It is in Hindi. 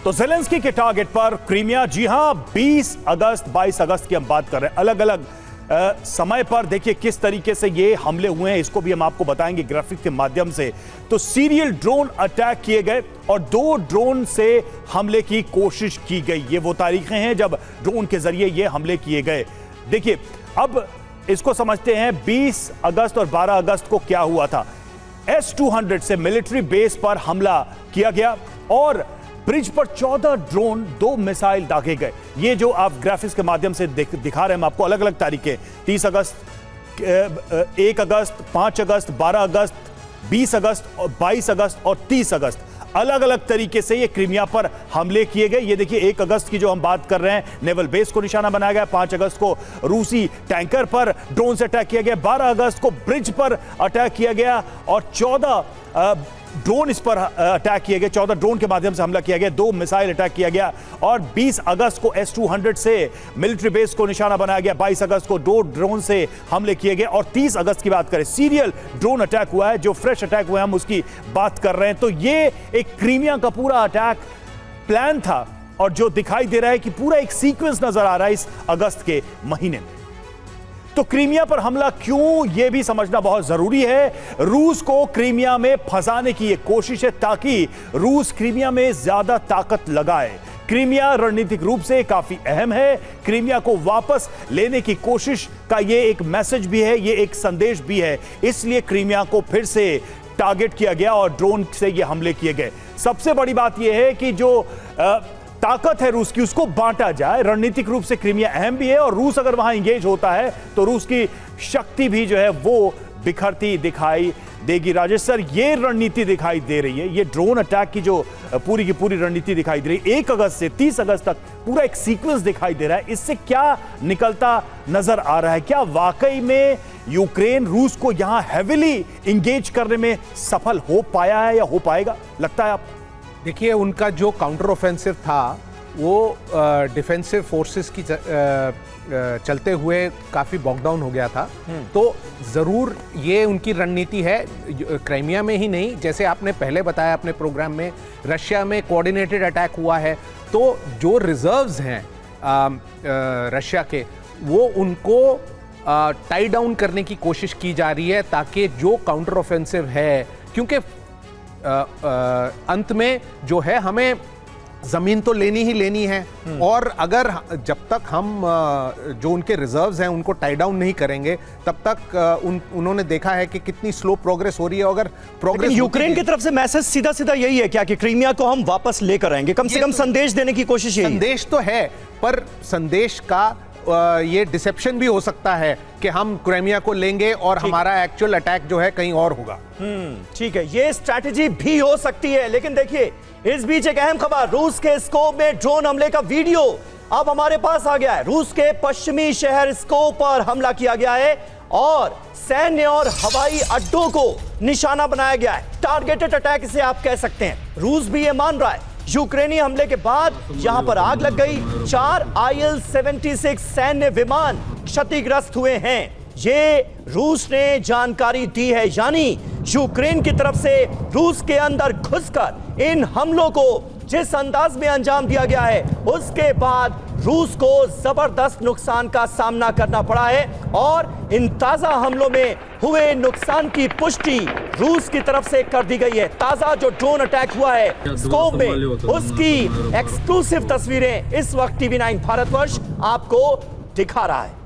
तो ज़ेलेंस्की के टारगेट पर क्रीमिया, जी हां, 20 अगस्त 22 अगस्त की हम बात कर रहे हैं। अलग अलग समय पर देखिए किस तरीके से ये हमले हुए हैं, इसको भी हम आपको बताएंगे ग्राफिक के माध्यम से। तो सीरियल ड्रोन अटैक किए गए और 2 ड्रोन से हमले की कोशिश की गई। ये वो तारीखें हैं जब ड्रोन के जरिए ये हमले किए गए। देखिए अब इसको समझते हैं 20 अगस्त और 12 अगस्त को क्या हुआ था। S-200 से मिलिट्री बेस पर हमला किया गया और ब्रिज पर 14 ड्रोन, 2 मिसाइल दागे गए। ये जो आप ग्राफिक्स के माध्यम से दिखा रहे हैं हम आपको, अलग अलग तारीखें, 30 अगस्त, 1 अगस्त, 5 अगस्त, 12 अगस्त, 20 अगस्त और 22 अगस्त और 30 अगस्त, अलग अलग तरीके से ये क्रीमिया पर हमले किए गए। ये देखिए 1 अगस्त की जो हम बात कर रहे हैं, नेवल बेस को निशाना बनाया गया। 5 अगस्त को रूसी टैंकर पर ड्रोन से अटैक किया गया। 12 अगस्त को ब्रिज पर अटैक किया गया और 14 ड्रोन इस पर अटैक किए गए। 14 ड्रोन के माध्यम से हमला किया गया, 2 मिसाइल अटैक किया गया और 20 अगस्त को S-200 से मिलिट्री बेस को निशाना बनाया गया। 22 अगस्त को 2 ड्रोन से हमले किए गए और 30 अगस्त की बात करें, सीरियल ड्रोन अटैक हुआ है, जो फ्रेश अटैक हुआ है हम उसकी बात कर रहे हैं। तो ये एक क्रीमिया का पूरा अटैक प्लान था और जो दिखाई दे रहा है कि पूरा एक सीक्वेंस नजर आ रहा है इस अगस्त के महीने में। तो क्रीमिया पर हमला क्यों, यह भी समझना बहुत जरूरी है। रूस को क्रीमिया में फंसाने की यह कोशिश है ताकि रूस क्रीमिया में ज्यादा ताकत लगाए। क्रीमिया रणनीतिक रूप से काफी अहम है। क्रीमिया को वापस लेने की कोशिश का यह एक मैसेज भी है, यह एक संदेश भी है। इसलिए क्रीमिया को फिर से टारगेट किया गया और ड्रोन से यह हमले किए गए। सबसे बड़ी बात यह है कि जो ताकत है रूस की, उसको बांटा जाए। रणनीतिक रूप से क्रीमिया अहम भी है और रूस अगर वहां इंगेज होता है तो रूस की शक्ति भी जो है वो बिखरती दिखाई देगी। राजेश सर, ये रणनीति दिखाई दे रही है, ये ड्रोन अटैक की जो पूरी की पूरी रणनीति दिखाई दे रही है, 1 अगस्त से 30 अगस्त तक पूरा एक सीक्वेंस दिखाई दे रहा है। इससे क्या निकलता नजर आ रहा है? क्या वाकई में यूक्रेन रूस को यहां हेविली इंगेज करने में सफल हो पाया है या हो पाएगा, लगता है आपको? देखिए, उनका जो काउंटर ऑफेंसिव था वो डिफेंसिव फोर्सेस की चलते हुए काफ़ी बॉकडाउन हो गया था। तो ज़रूर ये उनकी रणनीति है। क्राइमिया में ही नहीं, जैसे आपने पहले बताया अपने प्रोग्राम में, रशिया में कोऑर्डिनेटेड अटैक हुआ है। तो जो रिजर्व्स हैं रशिया के, वो उनको टाई डाउन करने की कोशिश की जा रही है ताकि जो काउंटर ऑफेंसिव है, क्योंकि अंत में जो है हमें जमीन तो लेनी ही लेनी है और अगर जब तक हम जो उनके रिजर्व्स हैं उनको टाई डाउन नहीं करेंगे तब तक उन्होंने देखा है कि कितनी स्लो प्रोग्रेस हो रही है। अगर प्रोग्रेस यूक्रेन की तरफ से मैसेज सीधा सीधा यही है क्या कि क्रीमिया को हम वापस लेकर आएंगे? कम से कम संदेश देने की कोशिश यही है। संदेश तो है, पर संदेश का ये डिसेप्शन भी हो सकता है कि हम क्रीमिया को लेंगे और हमारा एक्चुअल अटैक जो है कहीं और होगा। ठीक है, ये स्ट्रैटेजी भी हो सकती है। लेकिन देखिए, इस बीच एक अहम खबर, रूस के स्कोप में ड्रोन हमले का वीडियो अब हमारे पास आ गया है। रूस के पश्चिमी शहर स्कोप पर हमला किया गया है और सैन्य और हवाई अड्डों को निशाना बनाया गया है। टारगेटेड अटैक इसे आप कह सकते हैं। रूस भी ये मान रहा है। यूक्रेनी हमले के बाद यहां पर आग लग गई। 4 IL-76 सैन्य विमान क्षतिग्रस्त हुए हैं। ये रूस ने जानकारी दी है, यानी यूक्रेन की तरफ से रूस के अंदर घुसकर इन हमलों को जिस अंदाज में अंजाम दिया गया है, उसके बाद रूस को जबरदस्त नुकसान का सामना करना पड़ा है और इन ताजा हमलों में हुए नुकसान की पुष्टि रूस की तरफ से कर दी गई है। ताजा जो ड्रोन अटैक हुआ है स्कोप में, उसकी एक्सक्लूसिव तस्वीरें इस वक्त TV9 भारतवर्ष आपको दिखा रहा है।